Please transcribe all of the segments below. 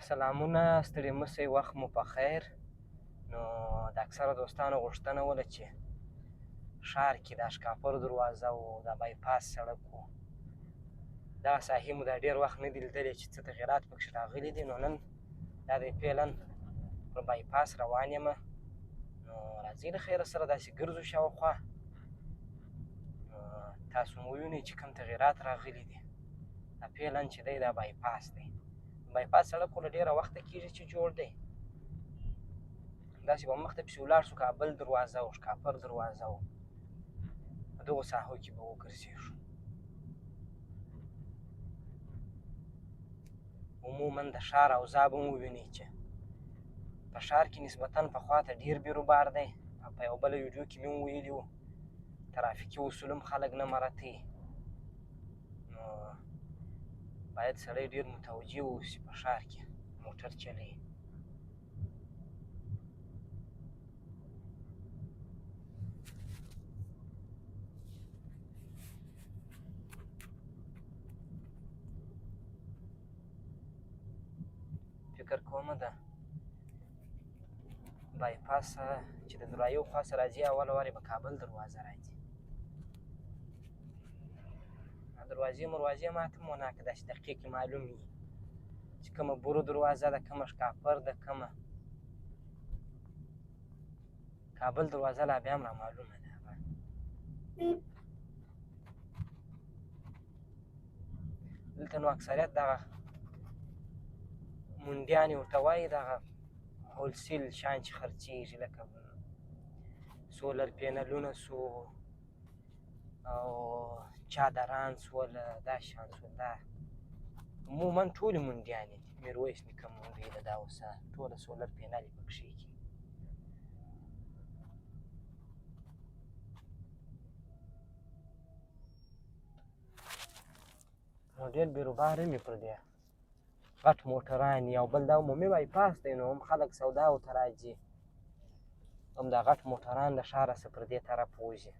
سلامونه، ستړي مه شئ، وخت مو په خیر. نو د اکثره دوستانو غوښتنه وله چې ښار کې د اشکاپور دروازه و، د بایپاس سړک و، دغه ساحې مو دا ډېر وخت نه دي لیدلې چې څه تغیرات پکښې راغلي دي. نو نن دا دی فعلا پر بایپاس روان یم. نو راځئ له خیره سره داسې ګرځو شاوخوا، تاسو مو ووینئ چې کوم تغیرات راغلي دي. دا فعلا چې دی دا بایپاس دی. بایپاس سړک خو له ډېره وخته کېږي چې جوړ دی. داسې به مخته پسې ولاړ شو، کابل دروازه و، اشکاپور دروازه و، په دغو ساحو کې به وګرځېږو. عموما د ښار اوضاع به مو ووینئ چې په ښار کې نسبتا پخوا ته ډېر بیروبار دی. په یوه بله ویډیو کې مې هم ویلي وو ترافیکي اصول هم خلک نه مراعتوي. نو باید سړی ډېر متوجه واوسي په ښار کې موټر چلوي. فکر کومه د بایپاس چې د درایو خوا څخه راځي اوله وارې به کابل دروازه راځي. دروازې مروازې ماته هم وناکه داسې دقیقې معلوم وي چې کومه برو دروازه ده، کومه اشکاپور ده، کومه کابل دروازه لا بیا هم رامعلومه ده. دلته نو اکثریت دغه منډیانې ورته وایي، دغه هولسیل شیان چې خرڅېږي لکه سولر پینلونه سو او چادران سول، دا شیان سول، دا عموما ټولې منډیانې دي. میرویس نیکه منډۍ ده، دا اوس ټوله سولر پینل یې پکښې کي. نو ډېر بیروبار هم وي پر دې غټ موټران یې. او بل دا عمومي بایپاس دی، نو هم خلک سوداو ته راځي، هم دا غټ موټران د ښاره څخه پر دې طرف وځي.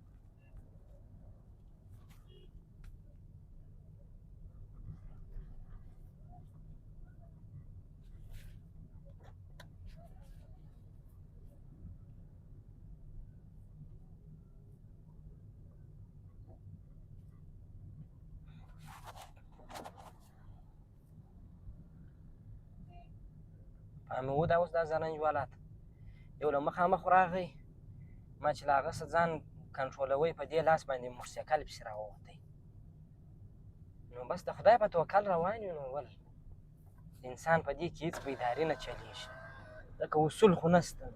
مې و دا اوس دا زرنج والا ته یو له مخامخ راغی، ما چې له هغه څه ځان کنټرولوی په دې لاس باندې موټرسایکل پسې راووتی. نو بس د خدای په توکل روان یو. نو ول انسان په دې کې هېڅ بیداري نه چلېږي، ځکه اصول خو نسته.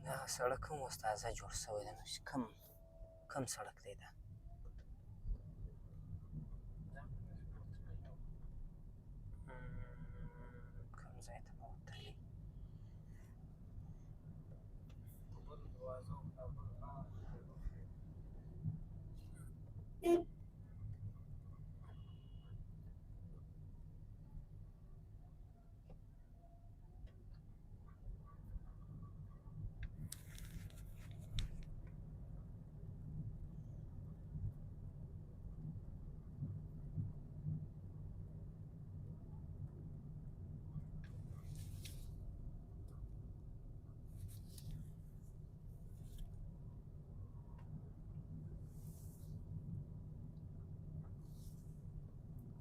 دغه سړک هم اوس تازه جوړ شوی دی. نو چې کم سړک دی دا؟ کوم ځای ته به وتلی؟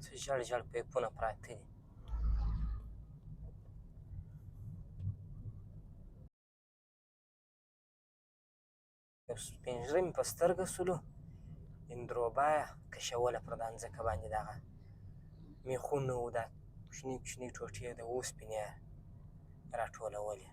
څه ژړ ژړ پیپونه پراته دي. یو سپین ږیری مې په سترګه سولو، اندروبا یې کشوله پر دا ځمکه باندې دغه میخونه و دا کوچني کوچني ټوټې د اوسپنې راټولولې.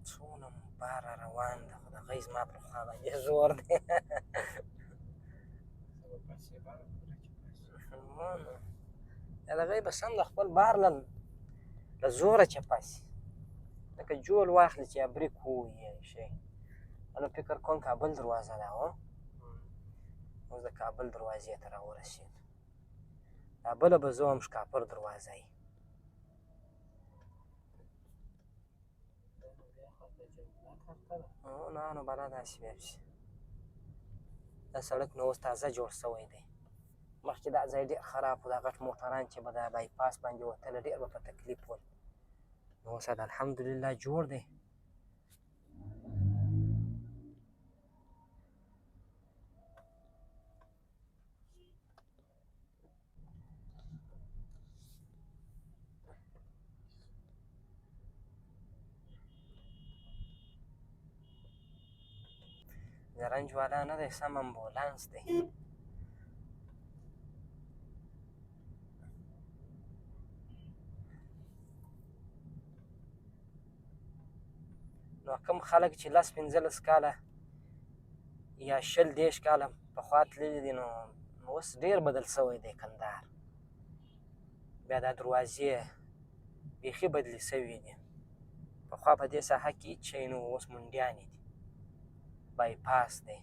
څونه بار روان ده خو د هغوی زما پر خوا باندې زور دی. د هغوی به سم د خپل بار له زوره چپه شي، لکه جول واخلي چې یا بریک ووهي شي. نو فکر کوم کابل دروازه ده هو، اوس د کابل دروازې ته راورسېدو. دا بله به زه وم شکاپر دروازه یې. نو بلا داسې بیا شي. دا سړک نو اوس تازه جوړ شوی دی. مخکې دا ځای ډېر خراب و، دا غټ موټران چې به دا بایپاس باندې وتله ډېر به په تکلیف ول. نو اوس الحمدلله جوړ دی. زرنج والا نه دی، سم امبولانس دی. نو کوم خلک چې 10-15 کاله یا 20-30 کاله پخوا تللي دي، نو اوس ډېر بدل شوی دی کندهار. بیا دا دروازې بیخي بدلې شوي دي. پخوا په دې ساحه کې هېڅ شی نه و، اوس منډیانې دي، بایپاس دی،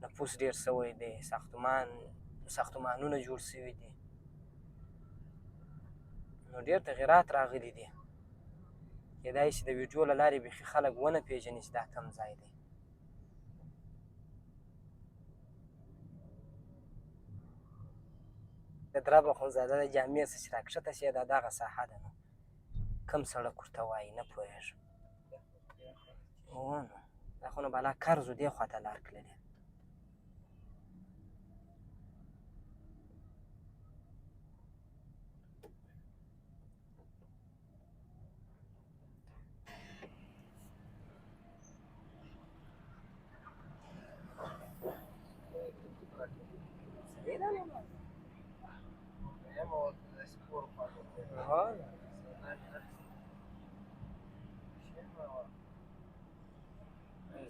نفوس ډېر شوی دی، ساختمانونه جوړ شوي دي، نو ډېر تغیرات راغلي دي. کېدای شي د ویډیو له لارې بیخي خلک ونه پېژني چې دا کوم ځای دی. د درب اخندزاده د جامع څه چې راکښته شي دا دغه ساحه ده. نو کوم سړک ورته وایي نه پوهېږم. نو دا خو نو بالا کرز و دې خوا ته لار تللې.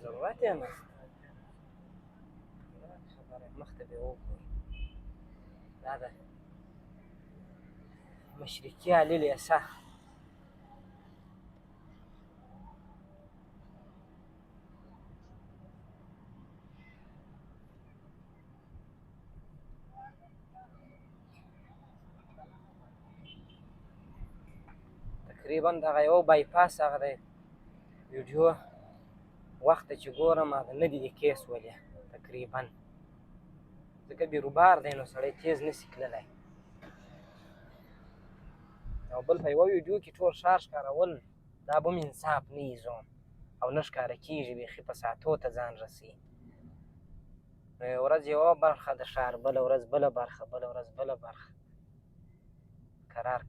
ضرورت یې نشته. خبره مخته به وګورو. دا د مشرقي علي لیسه. تقریبا دغه یو بایپاس هغه د ویډیو وخت چې ګورم هغه 9 دقیقې سولې تقریبا، ځکه بیروبار دی نو سړی تیز نشي تللی. او بل په یوه ویډیو کې ټول ښار ښکارول دا به هم انصاف نه وي زوم، او نه ښکاره کېږي بیخي په ساعتو ته ځان رسوي. نو یوه ورځ یوه برخه د ښار، بله ورځ بله برخه، بله ورځ بله برخه، کرار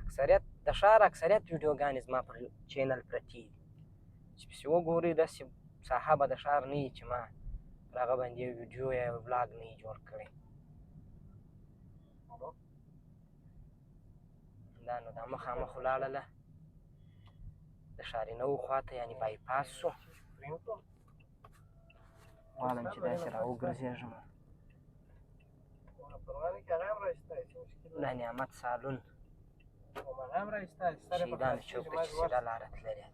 اکثریت د ښار اکثریت ویډیوګانې زما پر چینل پرتې دي، چې پسې وګورئ داسې ساحه به د ښار نه وي چې ما پر هغه باندې یو ویډیو یا یو ولاګ نه وي جوړ کړی. دا نو دا مخامخ ولاړله د ښارینو خوا ته، یعنې بایپاس شو. غواړم چې داسې راوګرځېږم. دا نعمت سالون شهیدانو چوک ته چې سیده لاره تللې ده.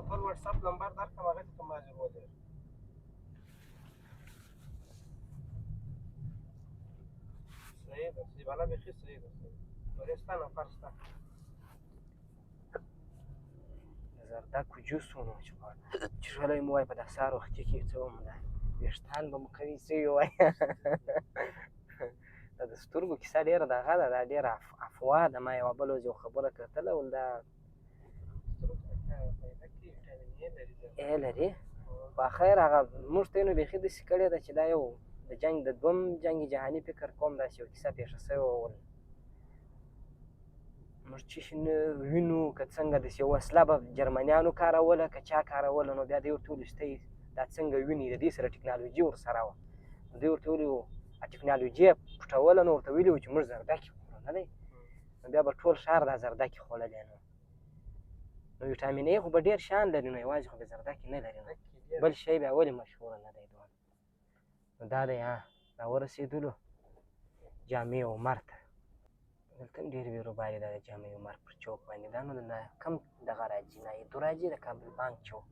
بل واتساپ نمبر درکړم هغه ته ما ځای ولري. صحیح ده، صحیح بالا بیخي صحیح ده. ورې ستا نفر شته زردکو جوس ونو چې څښلی مو وای په دا سهار وختي کې څه وم، دا ویښتان به مو قوي شوي وای. دا د سترګو کیسه ډېره دغه ده، دا ډېره افوا ده. ما یوه بله ورځ یو خبره کتله ول دا ای لري په اخر هغه موږ ته یې نو بیخي داسې کړې ده چې دا یو د جنګ د دویم جنګ جهاني فکر کوم داسې یو کیسه پېښه شوې وه. موږ چې وینو که څنګه داسې یو وسله به جرمنیانو کاروله که چا کاروله نو بیا دوی ورته ویلي چې ته دا څنګه وینې د دې سره ټکنالوژي ورسره وه. نو دوی ورته ویلي وو ټکنالوژي یې پټوله نو ورته ویلي وو چې موږ زردکې خورو نه دی نو بیا به ټول ښار دا زردکې خوړلی نو ویټامین ای خو به ډېر شیان لري نو یوازې خو به زردکې نه لري نو بل شی بیا ولې مشهوره نه دی دونه. نو دا دی دا ورسېدلو جامع عمر ته. دلته هم ډېر بیروباري ده د جامع عمر پر چوک باندې. دا نو د کم دغه راځي نایدو راځي د کابل بانک چوک.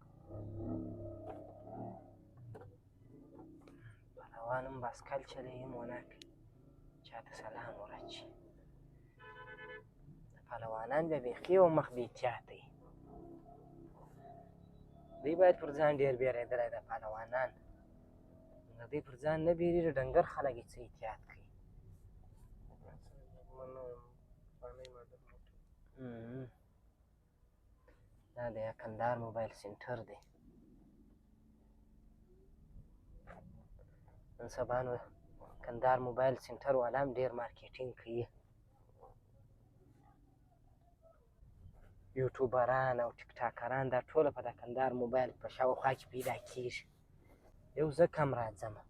پهلوان هم باسکل چلوي مونک چاته سلام ورچي. پهلوانان بیا بیخي یو مخ بې احتیاطه وي. دوی باید پر ځان ډېر بیرېدلی ده پهلوانان. د دوی پر ځان نه بیرېږي ډنګر خلک یې څه احتیاط کوي. دا د کندهار موبایل سنټر دی. نن سبا نو کندهار موبایل سنټر والا هم ډېر مارکیټینګ کوي. یوټیوبران او ټیک ټاکران دا ټوله په د کندهار موبایل په شاوخوا کې پیدا کېږي. یو زه کم راځمه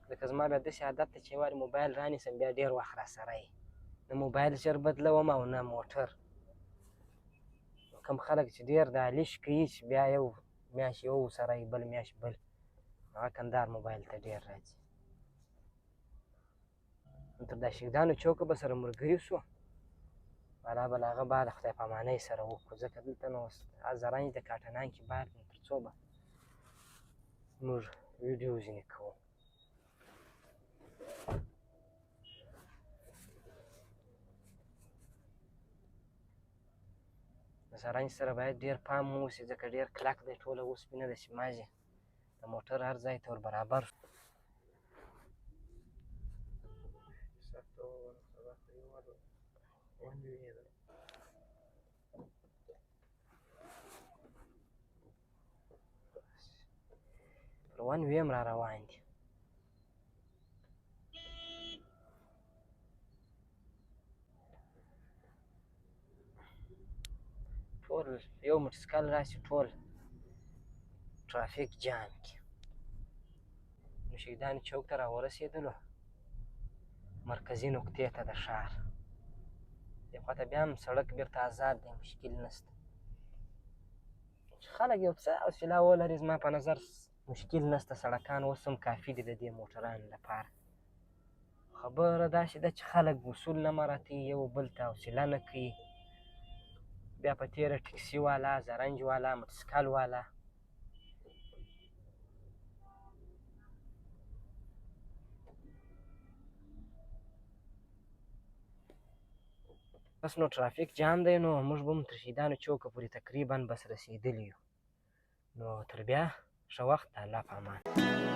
ځکه زما بیا داسې عادت دی چې یوارې موبایل رانیسم بیا ډېر وخت راسره یي. نه موبایل ژر بدلوم او نه موټر. کوم خلک چې ډېر دا لیش کوي چې بیا یو میاشت یو سره یي بل میاشت بل هغه کندهار موبایل ته ډېر راځي. تر دا شهیدانو چوکه به سره ملګري شو بالا به له هغه بعده خدای په امانۍ سره وکړو ځکه دلته نو اوس زرنج د کاټنان کې بار دی تر څو به موږ ویډیو ځینې کوو. د زرنج سره باید ډېر پام وشي ځکه ډېر کلک دی ټوله اوسپنه ده چې مازې د موټر هر ځای ته ور برابر شو. پر ون وې هم را روان دي. ټول یو موټرسایکل راشي ټول ټرافیک جام کړي. نو شهیدانو چوک ته راورسېدلو مرکزي نقطې ته د ښار. دې خواته بیا هم سړک بېرته آزاد دی مشکل نشته. چې خلک یو څه حوصله ولري زما په نظر مشکل نشته. سړکان اوس هم کافي دي د دې موټرانو لپاره. خبره داسې ده چې خلک اصول نه مراعتوي یو بل ته حوصله نه کوي. بیا په تېره ټکسي والا زرنج والا موټرسایکل والا بس نو ټرافیک جام دی نو موږ به هم تر شهیدانو چوکه پورې تقریبا بس رسېدلي یو. نو تر بیا ښه وخت د الله په امان.